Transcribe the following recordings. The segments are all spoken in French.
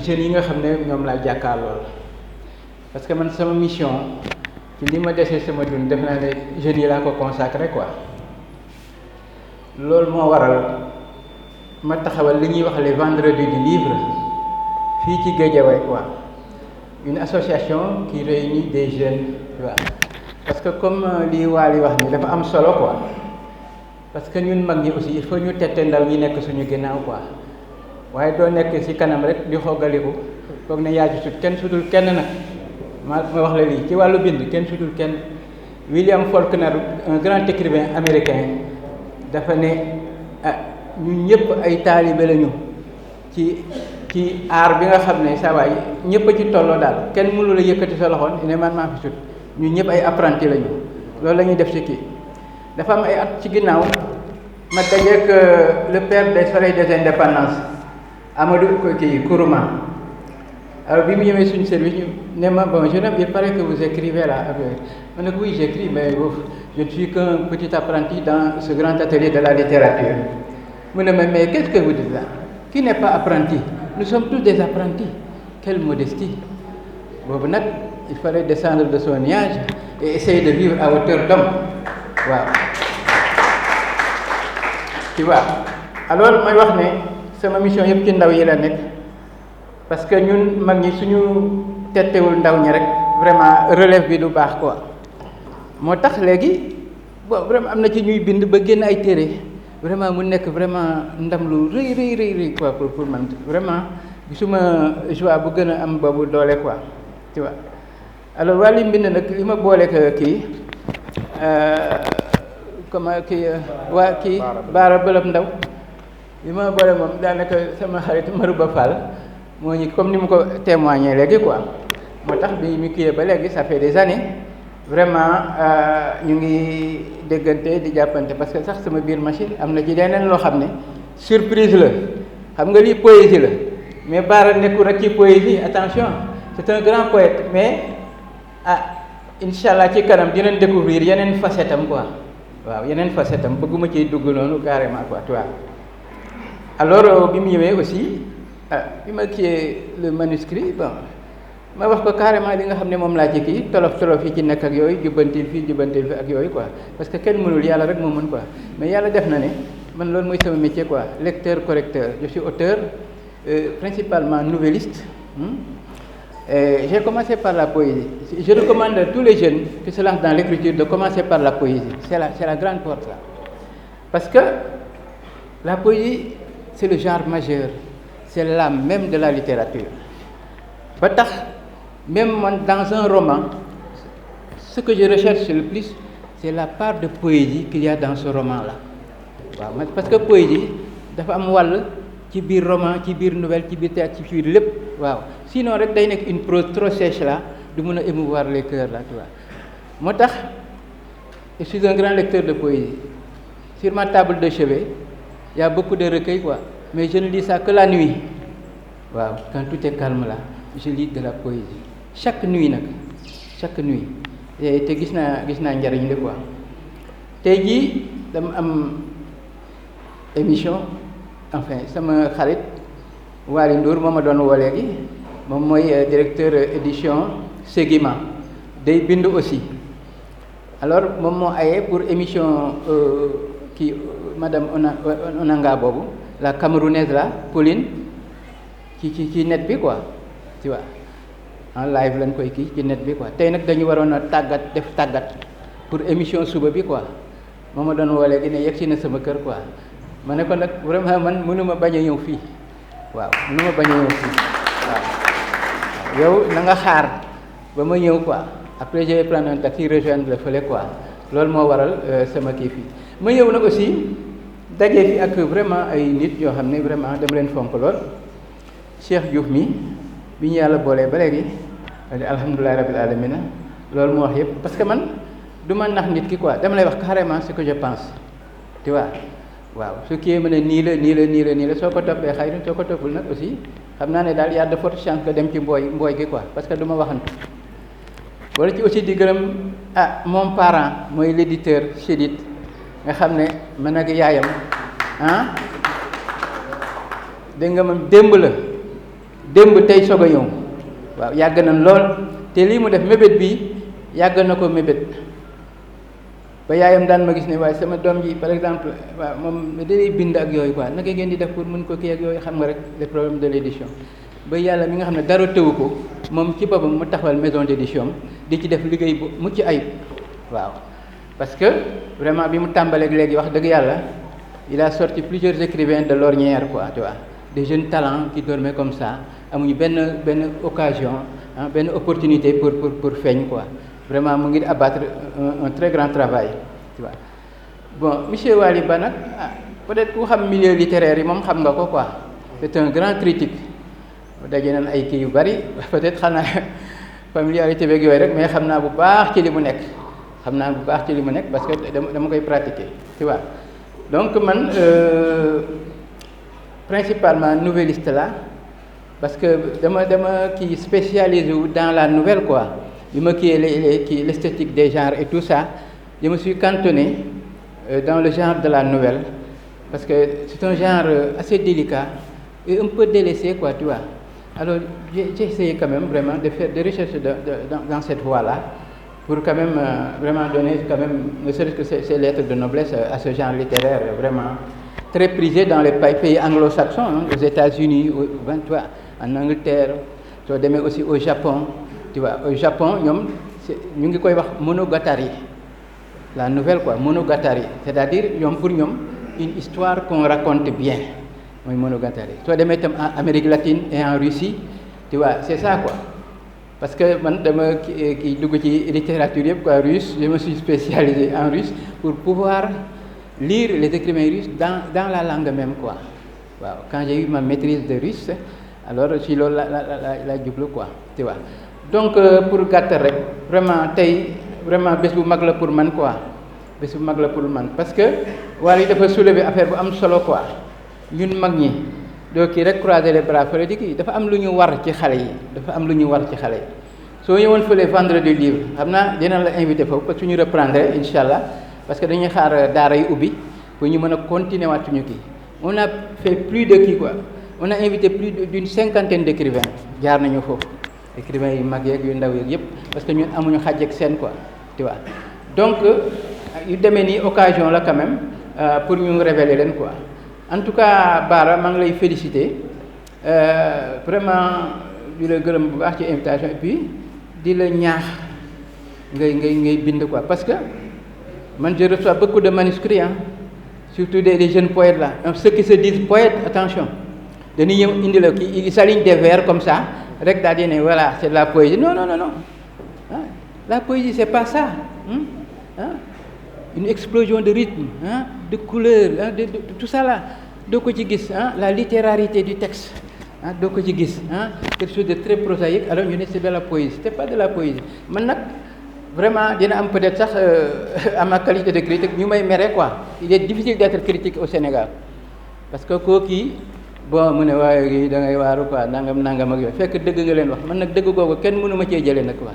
jeunes yi nga xam ne ñoom laa jàkkaarlool parce que man sama mission ci li ma desee sama dund def naa ne jeunes yi laa ko consacré quoi loolu moo waral ma taxawal li ñuy wax les vendredis du livre fii ci Guédiawaye quoi une association qui réunit des jeunes tu vois parce que comme li Waly wax ni dafa am solo quoi parce que ñun mag ñi aussi il faut ñu tette ndaw ñi nekk suñu ginnaaw quoi waaye doo nekk ci kanam rek di xoggaliku foog ne yaa ci sut kenn sutul kenn nag ma wax la lii ci wàllu bind kenn sutul kenn William Faulkner un grand écrivain américain dafa ne ñun ñëpp ay taalibe lañu ci aar bi nga xam ne saa waay ñëpp a ci tolloo daal kenn mënu la yëkkati sa loxoon ne man maa fi sut ñun ñëpp ay apprenti lañu loolu la ñuy def ci kii dafa am ay at ci ginnaaw ma dajeek le père des soleils des indépendances Amadou Kourouma alors bi mu ñëwee suñu service ñu ne ma bon jeune homme il paraît que vous écrivez là ma ne ko oui j'écris mais je ne suis qu'un petit apprenti dans ce grand atelier de la littérature mu ne ma mais qu'est-ce que vous dites là qui n'est pas apprenti nous sommes tous des apprentis quelle modestie boobu nag il fallait descendre de son nuage et essayer de vivre à hauteur d'homme waaw tu vois alors may wax ne sama mission yëpp ci ndaw yi la nekk parce que ñun mag ñi suñu tettewul ndaw ñi rek vraiment relève bi du baax quoi moo tax léegi bon vraiment am na ci ñuy bind ba génn ay téere vraiment mu nekk vraiment ndam lu rëy quoi pour man vraiment gisuma joie bu gën a am boobu doole quoi tu vois alors wàllu mbind nag li ma boole kii comment kii waa kii Baara Bëlëb Ndaw li ma boole moom daanaka sama xarit Marouba Fall moo ñu comme ni mu ko témoigné léegi quoi moo tax bi mu kiyee ba léegi ça fait des années vraiment ñu ngi déggante di jàppante parce que sax sama biir machine am na ci leneen loo xam ne surprise la xam nga lii poésie la mais Baara nekkul rek ci poésie attention c'est un grand poète mais incha allah ci kanam dinañ découvrir yeneen facette am quoi waaw yeneen facette am bëgguma ciy dugg noonu carrément quoi tu vois alors bi mu ñëwee aussi bi ma kiyee le manuscrit bon ma wax ko carrément li nga xam ne moom laa ci kii tolof yi ci nekk ak yooyu jubbantil fi ak yooyu quoi parce que kenn mënul yàlla rek moo mën quoi mais yàlla def na ne man loolu mooy sama métier quoi lecteur correcteur je suis auteur principalement nouvelliste j'ai commencé par la poésie je recommande à tous les jeunes qui se lancent dans l'écriture de commencer par la poésie c'est la grande porte là parce que la poésie c'est le genre majeur c'est l'âme même de la littérature ba tax même man dans un roman ce que je recherche le plus c'est la part de poésie qu'il y a dans ce roman là waaw parce que poésie dafa am wàll ci biir roman ci biir nouvelle ci biir théâtre ci biir lépp waaw sinon rek day nekk une prose trop sèche là du mën a émouvoir les cœurs là tu vois moo tax je suis un grand lecteur de poésie sur ma table de chevet il y a beaucoup de recueils quoi mais je ne lis ça que la nuit waaw quand tout est calme là je lis de la poésie chaque nuit nag chaque nuit te gis naa njariñ li quoi tey jii dama am émission enfin sama xarit Waly Ndour moo ma doon woo léegi moom mooy directeur édition Ségima day bind aussi alors moom moo aye pour émission kii madame Onanga boobu la camerounaise là Pauline ci net bi quoi tu vois en live lañ koy kii ci net bi quoi tey nag dañu waroon a def tàggat pour émission suba bi quoi moo ma doon woo léegi ne yegg si na sama kër quoi ma ne ko nag vraiment man mënuma bañ a ñëw fii waaw mënuma bañ a ñëw fii waaw yow na nga xaar ba ma ñëw quoi après je vais prendre un taxi rejoindre la fële quoi loolu moo waral sama kii fii ma ñëw nag aussi daje fi ak vraiment ay nit yoo xam ne vraiment dama leen fonk lool Cheikh Diouf mi bi ñu yàlla boolee ba léegi alhamdulilah rabbil alamina loolu moo wax yëpp parce que man du ma nax nit ki quoi dama lay wax carrément ce que je pense tu vois waaw su kii ma ne nii la soo ko toppee xëy na soo ko toppul nag aussi xam naa ne daal y a de fortes chances que dem ci mbooy gi quoi parce que du ma waxantu wala ci aussi di gërëm mon parent mooy l'éditeur Chédid nga xam ne man ak yaayam dégg nga man démb démb tey soog a ñëw waaw yàgg na lool te lii mu def mébét bi yàgg na ko mébét ba yaayam daan ma gis ne waaye sama doom ji par exemple waaw moom day bind ak yooyu quoi naka ngeen di def pour mën ko kii ak yooyu xam nga rek les problèmes de l'édition ba yàlla mi nga xam ne dara tëwu ko moom ci boppam mu taxawal maison d'édition di ci def liggéey bu mucc ayib waaw parce que vraiment bi mu tàmbaleeg léegi wax dëgg yàlla il a sorti plusieurs écrivains de l'ornière quoi tu vois des jeunes talents qui dormaient comme ça amuñu benn occasion benn opportunité pour feeñ quoi vraiment mu ngi abattre un très grand travail tu vois bon monsieur Waly Ba nag peut-être ku xam milieu littéraire yi moom xam nga ko quoi c'est un grand critique daje nañ ay kii yu bari peut-être xanaa familiarité beeg yooyu rek mais xam naa bu baax ci li mu nekk parce que dama koy pratiquer tu vois donc man principalement nouvelliste là parce que dama kii spécialisé wu dans la nouvelle quoi bi ma kii l'esthétique des genres et tout ça je me suis cantonné dans le genre de la nouvelle parce que c'est un genre assez délicat et un peu délaissé quoi tu vois alors j'ai essayé quand même vraiment de faire des recherches dans cette voie-là pour quand même vraiment donner quand même ne serait-ce que ces lettres de noblesse à ce genre littéraire vraiment très prisé dans les pays anglo-saxons aux États-Unis tu vois en Angleterre soo demee aussi au Japon tu vois au Japon ñoom ñu ngi koy wax monogatari la nouvelle quoi monogatari c'est-à-dire ñoom pour ñoom une histoire qu'on raconte bien mooy monogatari soo demee itam en Amérique latine et en Russie tu vois c'est ça quoi parce que man dama kii dugg ci littérature yëpp quoi russe je me suis spécialisé en russe pour pouvoir lire les écrivains russes dans la langue même quoi waaw quand j'ai eu ma maîtrise de russe alors si loolu la jublu quoi tu vois donc pour gàttal rek vraiment tey vraiment bés bu mag la pour man quoi bés bu mag la pour man parce que Waly dafa soulever affaire bu am solo quoi ñun mag ñi doo kii rek croiser les bras fële di kii dafa am lu ñu war ci xale yi soo ñëwoon fële vendredi livre xam naa dina la invité foofu parce que suñu reprendre incha allah parce que dañuy xaar daara yi ubbi pour ñu mën a continuer waat suñu kii on a fait plus de kii quoi on a invité plus d'une 50aine d'écrivains jaar nañu foofu écrivains yu mag yeeg yu ndaw yeeg yëpp parce que ñun amuñu xàjj ak seen quoi tu vois donc yu demee nii occasion la quand même pour ñu révéler leen quoi en tout cas Bara maa ngi lay féliciter vraiment di la gërëm bu baax ci invitation et puis di la ñaax ngay bind quoi parce que man je reçois beaucoup de manuscrits surtout des jeunes poètes là ceux qui se disent poètes attention dañuy ñëw indi la kii ils s'alignent des vers comme ça rek daal di ne voilà c'est de la poésie non la poésie c'est pas ça une explosion de rythme de couleurs de tout ça là doo ko ci gis la littérarité du texte doo ko ci gis quelque chose de très prosaïque alors ñu ne c'est de la poésie c'est pas de la poésie man nag vraiment dina am peut-être sax à ma qualité de critique ñu may mere quoi il est difficile d'être critique au Sénégal parce que kooki bon mu ne waaye gi da ngay waaru quoi nangam ak yooyu fekk dëgg nga leen wax man nag dëgg googu kenn mënu ma cee jëlee nag quoi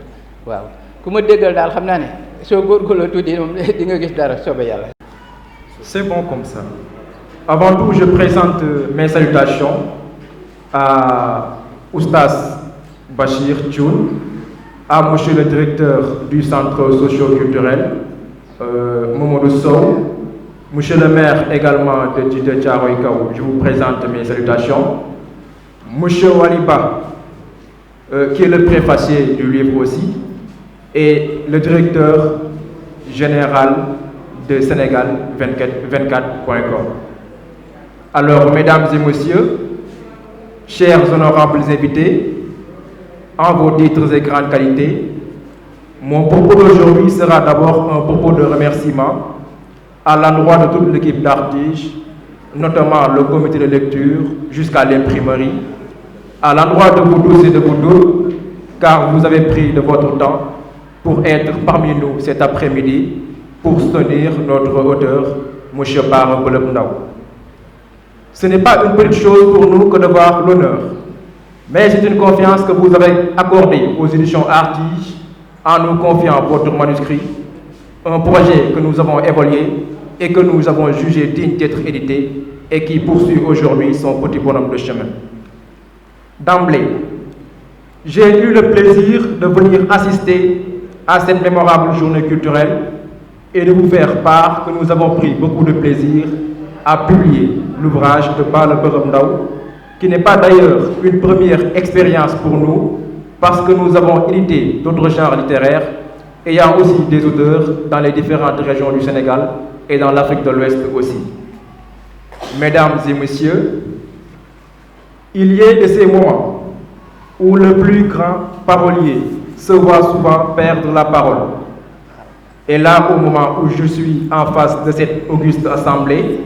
waaw ku ma déggal daal xam naa ne soo góorgóorloo tuuti moom di nga gis dara soobee yàlla. C'est bon comme ça. Avant tout, je présente mes salutations à Oustaz Bachir Thioune, à monsieur le directeur du centre socio-culturel, Mamadou Sow, monsieur le maire également de Thiaroye Kao, je vous présente mes salutations. Monsieur Waly Ba, qui est le préfacier du livre aussi, et le directeur général de Sénégal 24.com. Alors, mesdames et messieurs, chers honorables invités, en vos titres et grandes qualités, mon propos d'aujourd'hui sera d'abord un propos de remerciement à l'endroit de toute l'équipe d'Artige, notamment le comité de lecture jusqu'à l'imprimerie, à l'endroit de vous tous et de vous toutes, car vous avez pris de votre temps pour être parmi nous cet après-midi pour soutenir notre auteur, M. Bara Beuleum Ndao. Ce n'est pas une petite chose pour nous que de voir l'honneur, mais c'est une confiance que vous avez accordée aux éditions Artige en nous confiant votre manuscrit, un projet que nous avons évalué et que nous avons jugé digne d'être édité et qui poursuit aujourd'hui son petit bonhomme de chemin. D'emblée, j'ai eu le plaisir de venir assister à cette mémorable journée culturelle et de vous faire part que nous avons pris beaucoup de plaisir à publier l'ouvrage de Balla Beureum Ndao, qui n'est pas d'ailleurs une première expérience pour nous, parce que nous avons édité d'autres genres littéraires, et il y a aussi des auteurs dans les différentes régions du Sénégal et dans l'Afrique de l'Ouest aussi. Mesdames et messieurs, il y a de ces moments où le plus grand parolier se voit souvent perdre la parole. Et là, au moment où je suis en face de cette auguste assemblée,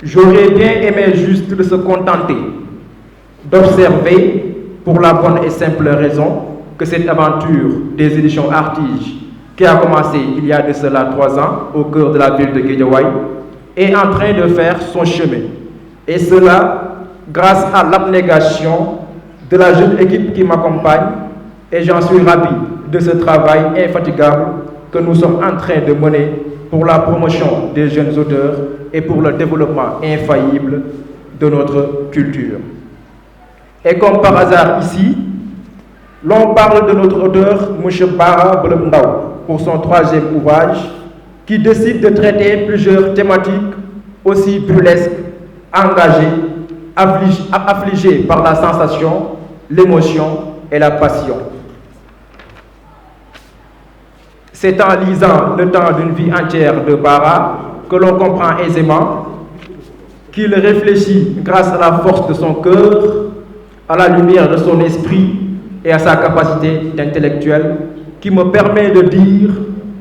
j'aurais bien aimé juste de se contenter d'observer, pour la bonne et simple raison que cette aventure des éditions Artige, qui a commencé il y a de cela 3 ans au cœur de la ville de Guédiawaye, est en train de faire son chemin. Et cela grâce à l'abnégation de la jeune équipe qui m'accompagne, et j'en suis ravi de ce travail infatigable que nous sommes en train de mener pour la promotion des jeunes auteurs et pour le développement infaillible de notre culture. Et comme par hasard ici, l'on parle de notre auteur, M. Balla Beureum Ndao, pour son 3e ouvrage, qui décide de traiter plusieurs thématiques aussi burlesques, engagées, affligées par la sensation, l'émotion et la passion. C'est en lisant le temps d'une vie entière de Balla que l'on comprend aisément qu'il réfléchit grâce à la force de son cœur, à la lumière de son esprit et à sa capacité d'intellectuel, qui me permet de dire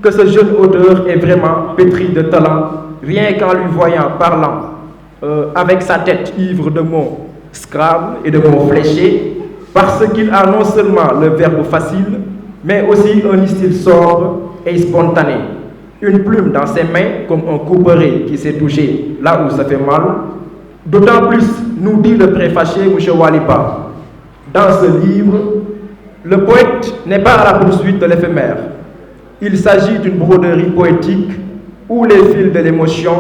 que ce jeune auteur est vraiment pétri de talent, rien qu'en lui voyant parlant avec sa tête ivre de mots Scrabble et de mots fléchés, parce qu'il a non seulement le verbe facile, mais aussi un style sobre et spontané. Une plume dans ses mains comme un couperet qui s'est touché là où ça fait mal. D'autant plus, nous dit le préfacé M. Waliba, dans ce livre, le poète n'est pas à la poursuite de l'éphémère. Il s'agit d'une broderie poétique où les fils de l'émotion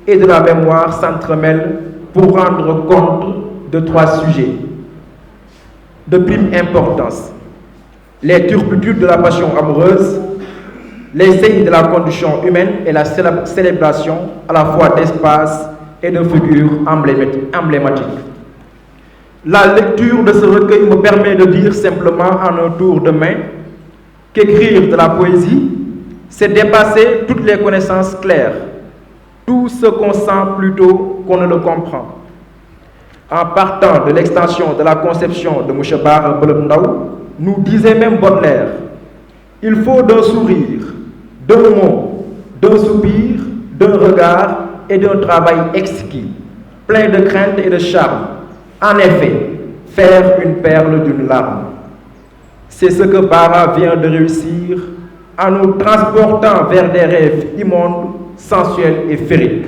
et de la mémoire s'entremêlent pour rendre compte de 3 sujets de prime importance: les turpitudes de la passion amoureuse, les signes de la condition humaine et la célébration à la fois d'espace et de figures emblématiques. La lecture de ce recueil me permet de dire simplement en un tour de main qu'écrire de la poésie, c'est dépasser toutes les connaissances claires, tout ce qu'on sent plutôt qu'on ne le comprend. En partant de l'extension de la conception de M. Balla Beureum Ndao, nous disait même Baudelaire: il faut d'un sourire, d'un mot, d'un soupir, d'un regard et d'un travail exquis, plein de crainte et de charme. En effet, faire une perle d'une larme. C'est ce que Balla vient de réussir en nous transportant vers des rêves immondes, sensuels et féeriques.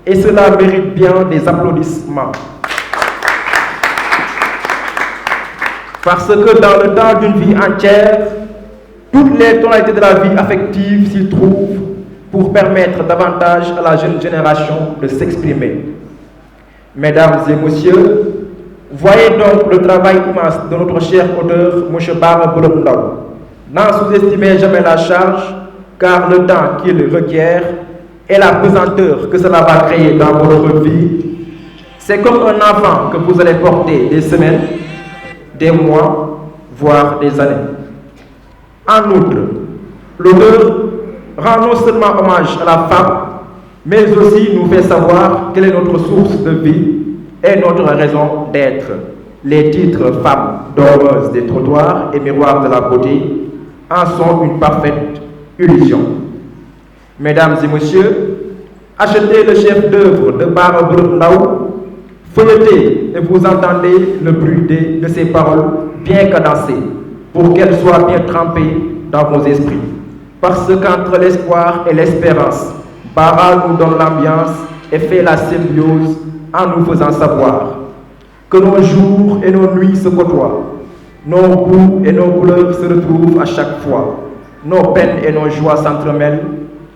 Et cela mérite bien des applaudissements. Parce que dans le temps d'une vie entière, toutes les tonalités de la vie affective s'y trouvent pour permettre davantage à la jeune génération de s'exprimer. Mesdames et messieurs, voyez donc le travail immense de notre cher auteur, M. Balla Beureum Ndao. N'en sous-estimez jamais la charge, car le temps qu'il requiert et la pesanteur que cela va créer dans votre vie, c'est comme un enfant que vous allez porter des semaines, des mois, voire des années. En outre, l'auteur rend non seulement hommage à la femme, mais aussi nous fait savoir quelle est notre source de vie et notre raison d'être. Les titres Femmes dormeuses des trottoirs et Miroirs de la beauté en sont une parfaite illusion. Mesdames et messieurs, achetez le chef-d'œuvre de Balla Beureum Ndao, feuilletez et vous entendez le bruit de ces paroles bien cadencées pour qu'elles soient bien trempées dans vos esprits. Parce qu'entre l'espoir et l'espérance, Balla nous donne l'ambiance et fait la symbiose en nous faisant savoir que nos jours et nos nuits se côtoient, nos goûts et nos couleurs se retrouvent à chaque fois, nos peines et nos joies s'entremêlent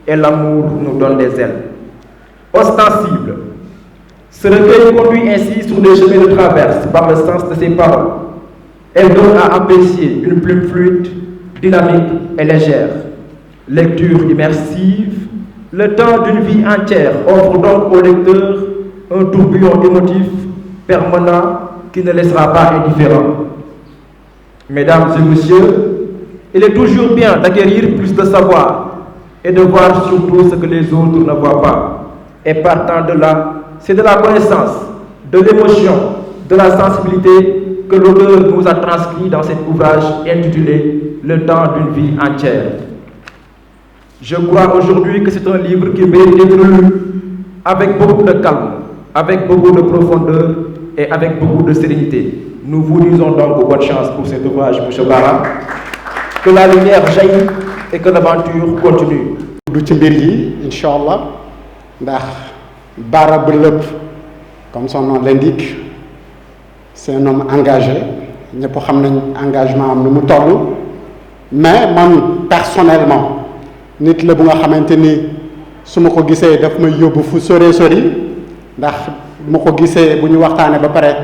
et l'amour nous donne des ailes. Ostensible, Ce recueil conduit ainsi sur des chemins de traverse par le sens de ses paroles. Elle donne à apprécier une plume fluide, dynamique et légère. Lecture immersive, le temps d'une vie entière offre donc au lecteur un tourbillon émotif permanent qui ne laissera pas indifférent. Mesdames et messieurs, il est toujours bien d'acquérir plus de savoir et de voir surtout ce que les autres ne voient pas. Et partant de là, c'est de la connaissance, de l'émotion, de la sensibilité que l'auteur nous a transcrit dans cet ouvrage intitulé « Le temps d'une vie entière ». Je crois aujourd'hui que c'est un livre qui mérite d'être lu avec beaucoup de calme, avec beaucoup de profondeur et avec beaucoup de sérénité. Nous vous disons donc bonne chance pour cet ouvrage, M. Bara. Que la lumière jaillit et que l'aventure continue. du ci mbir yi incha allah ndax Bara Beuleum comme son nom l'indique c'est un homme engagé ñëpp xam nañ engagement am nu mu toll mais man personnellement nit la bu nga xamante ni su ma ko gisee daf may yóbbu fu sore sori ndax bu ma ko gisee bu ñu waxtaanee ba pare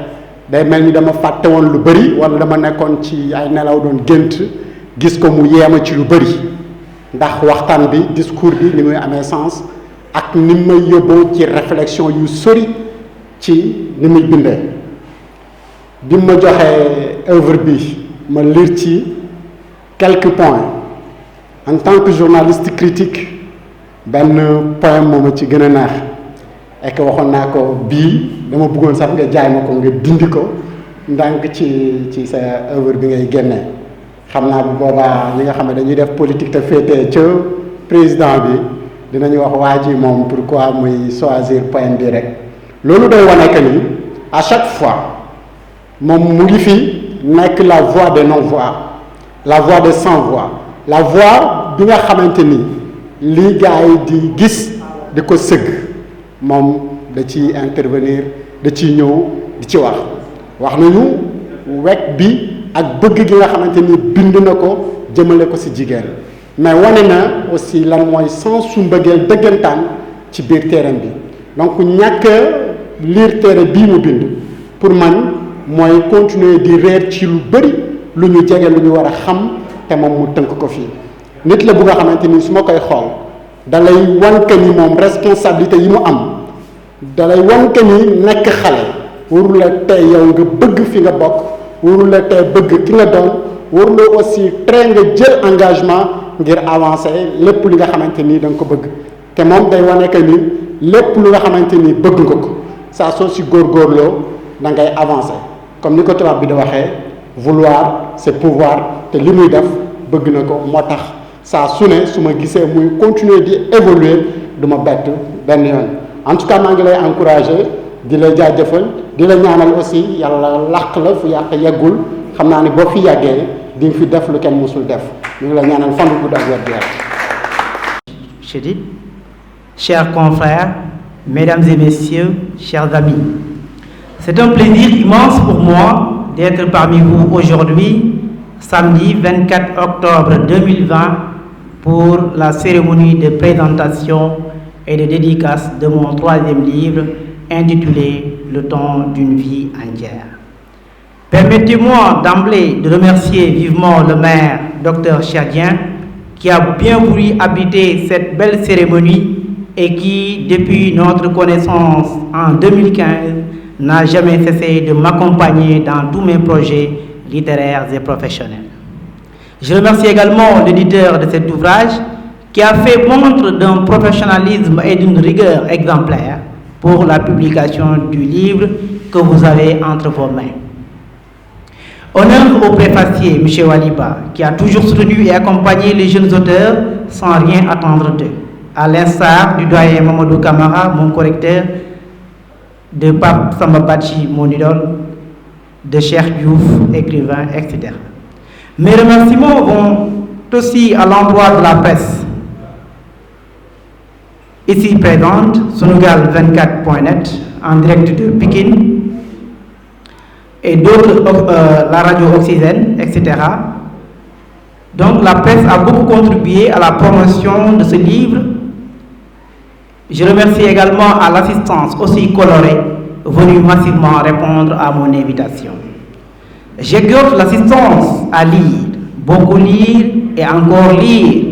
day mel ni dama fàtte woon lu bëri wala dama nekkoon ci ay nelaw doon gént gis ko mu yeema ci lu bëri ndax waxtaan bi discours bi ni muy amee sens ak ni may yóbboo ci réflexion yu sori ci ni muy bindee bi ma joxee œuvre bi ma lire ci quelques points en tant que journaliste critique benn point moo ma ci gën a neex et que waxoon naa ko bii dama bëggoon sax nga jaay ma ko nga dindi ko ndànk ci sa œuvre bi ngay génnee xam naa bu boobaa ñi nga xam ne dañuy def politique te féetee ca président bi dinañu wax waa ji moom pourquoi muy choisir point bi rek loolu day wane que ni à chaque fois moom mu ngi fi nekk la voix des non-voix la voix des sans-voix la voix bi nga xamante ni lii gars yi di gis di ko sëgg moom da ci intervenir da ciy ñëw di ci wax nañu wekk bi ak bëgg gi nga xamante ni bind na ko jëmale ko ci jigéen mais wane na aussi lan mooy sens su mbëggeel dëggantaan ci biir téereem bi donc ñàkk lire téere bii mu bind pour man mooy continuer di réer ci lu bëri lu ñu jege lu ñu war a xam te moom mu tënk ko fii nit la bu nga xamante ni su ma koy xool dalay wan que ni moom responsabilité yi mu am dalay wan que ni nekk xale warul la tey yow nga bëgg fi nga bokk warul la tey bëgg ki nga doon warul la aussi très nga jël engagement ngir avancer lépp li nga xamante ni da nga ko bëgg te moom day wane que ni lépp lu nga xamante ni bëgg nga ko saa soo si góorgóorloo da ngay avancer comme ni ko tubaab bi da waxee vouloir c'est pouvoir te li muy def bëgg na ko moo tax saa su ne su ma gisee muy continuer di évoluer du ma bett benn yoon en tout cas maa ngi lay encourager di la jaajëfal di la ñaanal aussi yàlla làq la fu yàq yeggul xam naa ne boo fi yàggee di nga fi def lu kenn musul def ñu ngi la ñaanal fan bu gudd ak wér gu yaram. Chéri, chers confrères, mesdames et messieurs, chers amis, c'est un plaisir immense pour moi d'être parmi vous aujourd'hui, samedi 24 octobre 2020, pour la cérémonie de présentation et de dédicace de mon troisième livre intitulé « Le temps d'une vie entière ». Permettez-moi d'emblée de remercier vivement le maire, Dr Chadien, qui a bien voulu habiter cette belle cérémonie et qui, depuis notre connaissance en 2015, n'a jamais cessé de m'accompagner dans tous mes projets littéraires et professionnels. Je remercie également l'éditeur de cet ouvrage qui a fait montre d'un professionnalisme et d'une rigueur exemplaire pour la publication du livre que vous avez entre vos mains. Honneur au préfacier, M. Waliba, qui a toujours soutenu et accompagné les jeunes auteurs sans rien attendre d'eux, à l'instar du doyen Mamadou Kamara, mon correcteur, de Pape Sambabachi, mon idole, de Cheikh Diouf, écrivain, etc. Mes remerciements vont aussi à l'endroit de la presse. Ici présente, Sunugal24.net, en direct de Pékin, et d'autres, la radio Oxygène, etc. Donc la presse a beaucoup contribué à la promotion de ce livre. Je remercie également à l'assistance aussi colorée venus massivement répondre à mon invitation. J'exhorte l'assistance à lire, beaucoup lire et encore lire,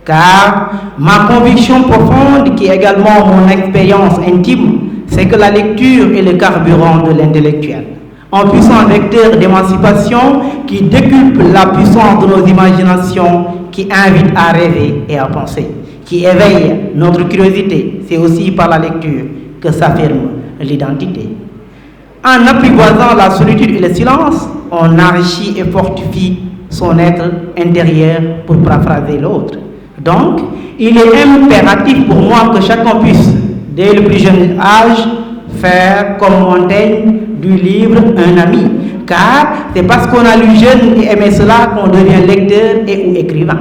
car ma conviction profonde, qui est également mon expérience intime, c'est que la lecture est le carburant de l'intellectuel, un puissant vecteur d'émancipation qui décuple la puissance de nos imaginations, qui invite à rêver et à penser, qui éveille notre curiosité. C'est aussi par la lecture que s'affirme l'identité. En apprivoisant la solitude et le silence, on enrichit et fortifie son être intérieur, pour paraphraser l'autre. Donc, il est impératif pour moi que chacun puisse, dès le plus jeune âge, faire comme Montaigne du livre un ami, car c'est parce qu'on a lu jeune et aimé cela qu'on devient lecteur et ou écrivain.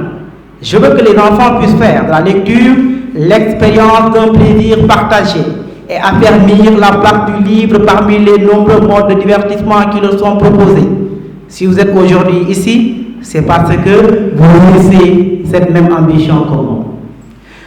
Je veux que les enfants puissent faire de la lecture l'expérience d'un plaisir partagé et affermir la place du livre parmi les nombreux modes de divertissement qui leur sont proposés. Si vous êtes aujourd'hui ici, c'est parce que vous nourrissez cette même ambition que moi.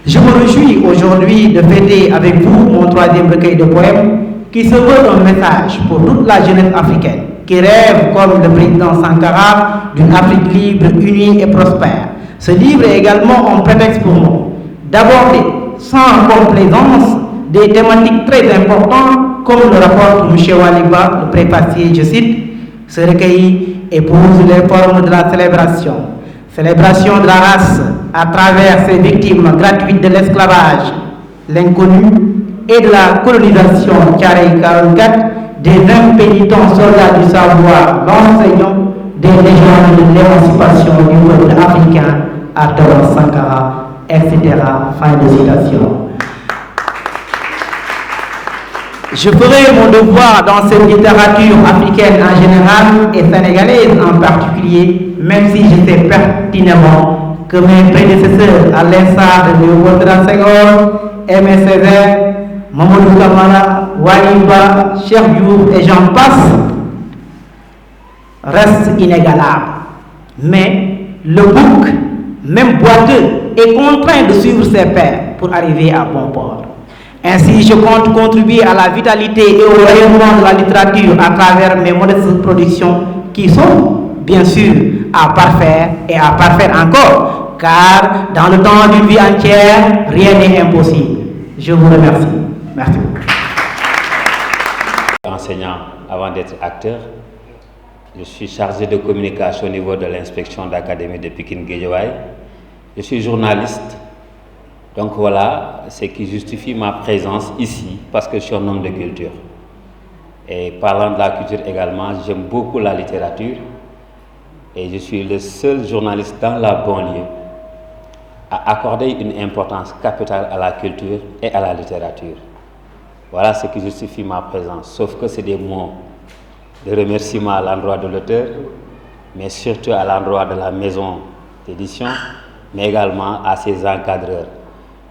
Je me réjouis aujourd'hui de fêter avec vous mon 3e recueil de poèmes qui se veut un message pour toute la jeunesse africaine qui rêve, comme le président Sankara, d'une Afrique libre, unie et prospère. Ce livre est également un prétexte pour moi d'aborder sans complaisance des thématiques très importantes comme le rapporte M. Waliba, le préfacier, je cite, ce recueil épouse les formes de la célébration de la race à travers ses victimes gratuites de l'esclavage, l'inconnu et de la colonisation Thiaroye 44, des impénitents soldats du savoir, l'enseignant des légendes de l'émancipation du peuple africain à Thomas Sankara, etc. Fin de citation. Je ferai mon devoir dans cette littérature africaine en général et sénégalaise en particulier, même si je sais pertinemment que mes prédécesseurs, à l'instar de Léopold Sédar Senghor, Aimé Césaire, Mamadou Camara, Waliba, Cheikh Diouf et j'en passe, restent inégalables. Mais le bouc, même boiteux, est contraint de suivre ses pairs pour arriver à bon port. Ainsi, je compte contribuer à la vitalité et au rayonnement de la littérature à travers mes modestes productions qui sont, bien sûr, à parfaire et à parfaire encore, car dans le temps d'une vie entière, rien n'est impossible. Je vous remercie. Merci. Enseignant avant d'être acteur, je suis chargé de communication au niveau de l'inspection d'académie de Pikine-Guédiawaye. Je suis journaliste. Donc voilà, ce qui justifie ma présence ici, parce que je suis un homme de culture. Et parlant de la culture également, j'aime beaucoup la littérature. Et je suis le seul journaliste dans la banlieue à accorder une importance capitale à la culture et à la littérature. Voilà ce qui justifie ma présence. Sauf que c'est des mots de remerciement à l'endroit de l'auteur, mais surtout à l'endroit de la maison d'édition, mais également à ses encadreurs.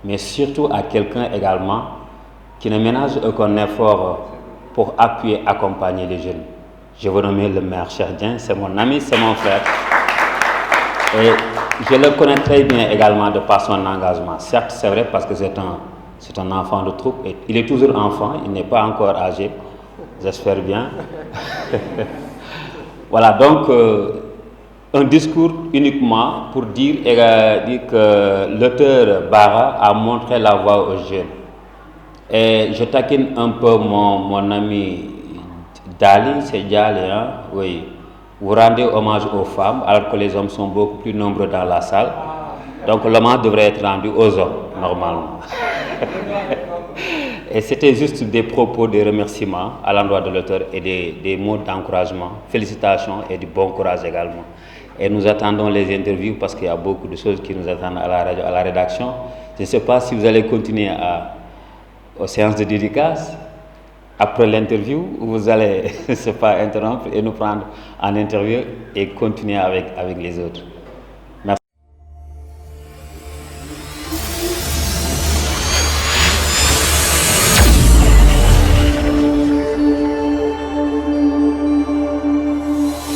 Mais surtout à quelqu'un également qui ne ménage aucun effort pour appuyer, accompagner les jeunes. Je veux nommer le maire Cheikh Dieng, c'est mon ami, c'est mon frère. Et je le connais très bien également de par son engagement. Certes, c'est vrai parce que c'est un enfant de troupe, et il est toujours enfant, il n'est pas encore âgé, j'espère bien. Voilà, donc un discours uniquement pour dire que l'auteur Bara a montré la voie aux jeunes. Et je taquine un peu mon ami Dali, c'est Dali, hein? Oui. Vous rendez hommage aux femmes alors que les hommes sont beaucoup plus nombreux dans la salle. Donc l'hommage devrait être rendu aux hommes, normalement. Et c'était juste des propos, des remerciements à l'endroit de l'auteur et des mots d'encouragement, félicitations et du bon courage également. Et nous attendons les interviews parce qu'il y a beaucoup de choses qui nous attendent à la radio, à la rédaction. Je ne sais pas si vous allez continuer aux séances de dédicace. Après l'interview, vous allez, je ne sais pas, interrompre et nous prendre en interview et continuer avec les autres.